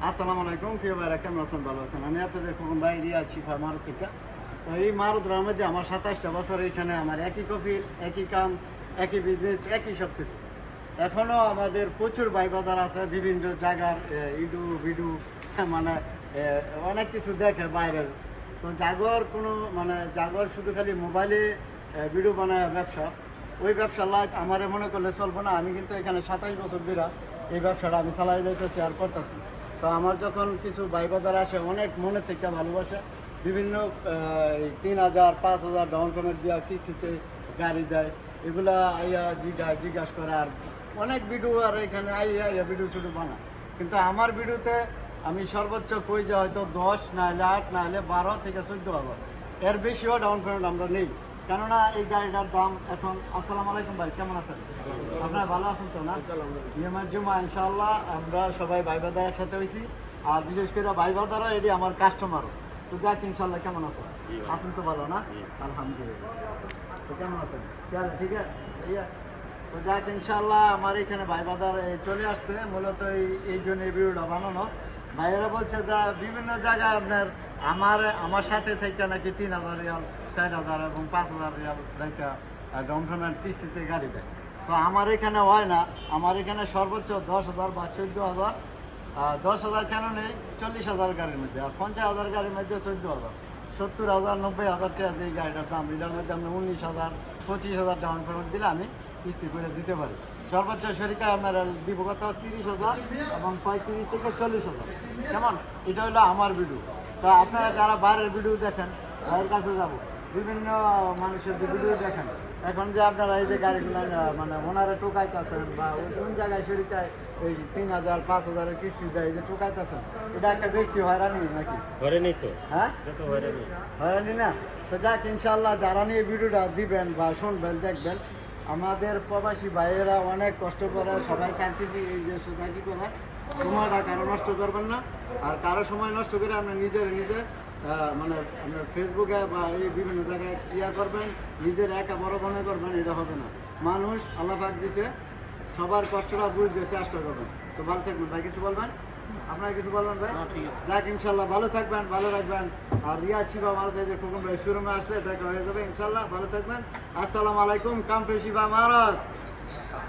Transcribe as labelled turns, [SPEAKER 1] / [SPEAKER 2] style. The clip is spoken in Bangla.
[SPEAKER 1] আসসালামু আলাইকুম প্রিয় ভাইরা, কেমন আছেন? ভালো আছেন? আমি আপনাদের খোকন ভাই, রিয়া শিফা মারুত থেকে। তো এই মারুতরার মধ্যে আমার 27টা বছর এখানে, আমার একই কফিল, একই কাম, একই বিজনেস, একই সব কিছু। এখনও আমাদের প্রচুর ভাই বাজার আছে বিভিন্ন জায়গার ইডু বিডু, মানে অনেক কিছু দেখে বাইরের। তো জাগর কোনো জাগর শুধু খালি মোবাইলে ভিডিও বানায় ব্যবসা, ওই ব্যবসা লাইট আমার মনে করলে চলবো না। আমি কিন্তু এখানে 27 বছর ধরে এই ব্যবসাটা আমি চালাই যাইতেছি আর করতেছি। তো আমার যখন কিছু ভাই বাজার আসে, অনেক মনে থেকে ভালোবাসে, বিভিন্ন 3,000 5,000 ডাউন পেমেন্ট দেওয়া, কিস্তিতে গাড়ি দেয়, এগুলা আইয়া জিজ্ঞাসা করে। আর অনেক ভিডিও আর এখানে আইয়া ভিডিও শুধু বানা। কিন্তু আমার ভিডিওতে আমি সর্বোচ্চ কই যে হয়তো 10 না হলে 8 না হলে 12 থেকে 14,000, এর বেশিও ডাউন পেমেন্ট আমরা নেই। কেননা এই গাড়িটার দাম এখন। আসসালামু আলাইকুম ভাই, কেমন আছেন? আপনারা ভালো আছেন তো? না, নিয়মের জুমা ইনশাআল্লাহ আমরা সবাই ভাই বাদার একসাথে হয়েছি। আর বিশেষ করে ভাই বাদারও এটি আমার কাস্টমারও। তো যাক ইনশাআল্লাহ, কেমন আছেন? আছেন তো ভালো? না, আলহামদুলিল্লাহ। তো কেমন আছেন? ঠিক আছে। তো যাক ইনশাআল্লাহ, আমার এখানে ভাই বাদার চলে আসছে মূলত এই জন্য এই ভিডিওটা বানানো। ভাইয়েরা বলছে যে বিভিন্ন জায়গায় আমার সাথে থেকে নাকি 3,000 রিয়াল, 4,000 এবং 5,000 রিয়াল রেখা ডাউন পেমেন্ট কিস্তিতে গাড়ি দেয়। তো আমার এখানে হয় না। আমার এখানে সর্বোচ্চ 10,000 বা 14,000। 10,000 কেন নেই, 40,000 গাড়ির মধ্যে, আর 50,000 গাড়ির মধ্যে 14,000, 70,000 90,000 টাকা যে গাড়িটার দাম, এটার মধ্যে আমি 19,000 25,000 ডাউন পেমেন্ট দিলে আমি কিস্তি করে দিতে পারি। সর্বোচ্চ শরিকা আমার দিব কত, 30,000 এবং 35 থেকে 40,000। কেমন? এটা হলো আমার ভিডিও। তা আপনারা যারা বাইরের ভিডিও দেখেন, ভাইয়ের কাছে যাব, বিভিন্ন মানুষের যে ভিডিও দেখেন, এখন যে আপনারা এই যে গাড়িগুলো ওনারা টোকাইতেছেন বা কোন জায়গায় শরিকায় এই 3,000 5,000 কিস্তি দেয়, এই যে টোকাইতেছেন, এটা একটা বেশি হয়রানি নাকি?
[SPEAKER 2] হয়রানি তো,
[SPEAKER 1] হ্যাঁ,
[SPEAKER 2] এটা তো হয়রানি।
[SPEAKER 1] হয়রানি না? তো যাক ইনশাআল্লাহ, যারা নিয়ে ভিডিওটা দিবেন বা শুনবেন দেখবেন, আমাদের প্রবাসী ভাইয়েরা অনেক কষ্ট করে, সবাই চাকরি এই যে চাকরি করে, সময়টা কারো নষ্ট করবেন না। আর কারো সময় নষ্ট করে আপনি নিজে আপনার ফেসবুকে বা এই বিভিন্ন জায়গায় ক্রিয়া করবেন, নিজের একা বড় মনে করবেন, এটা হবে না। মানুষ আল্লাহ পাক দিছে, সবার কষ্টটা বুঝতে চেষ্টা করবেন। তো ভালো থাকবেন ভাই, কিছু বলবেন? আপনার কিছু বলবেন ভাই? যাক ইনশাল্লাহ, ভালো থাকবেন, ভালো রাখবেন। আর রিয়া শিবা মারুত, এই যে টুকুন ভাই শোরুমে আসলে দেখা হয়ে যাবে ইনশাল্লাহ। ভালো থাকবেন। আসসালামু আলাইকুম, কামপ্রে শিবা মারুত।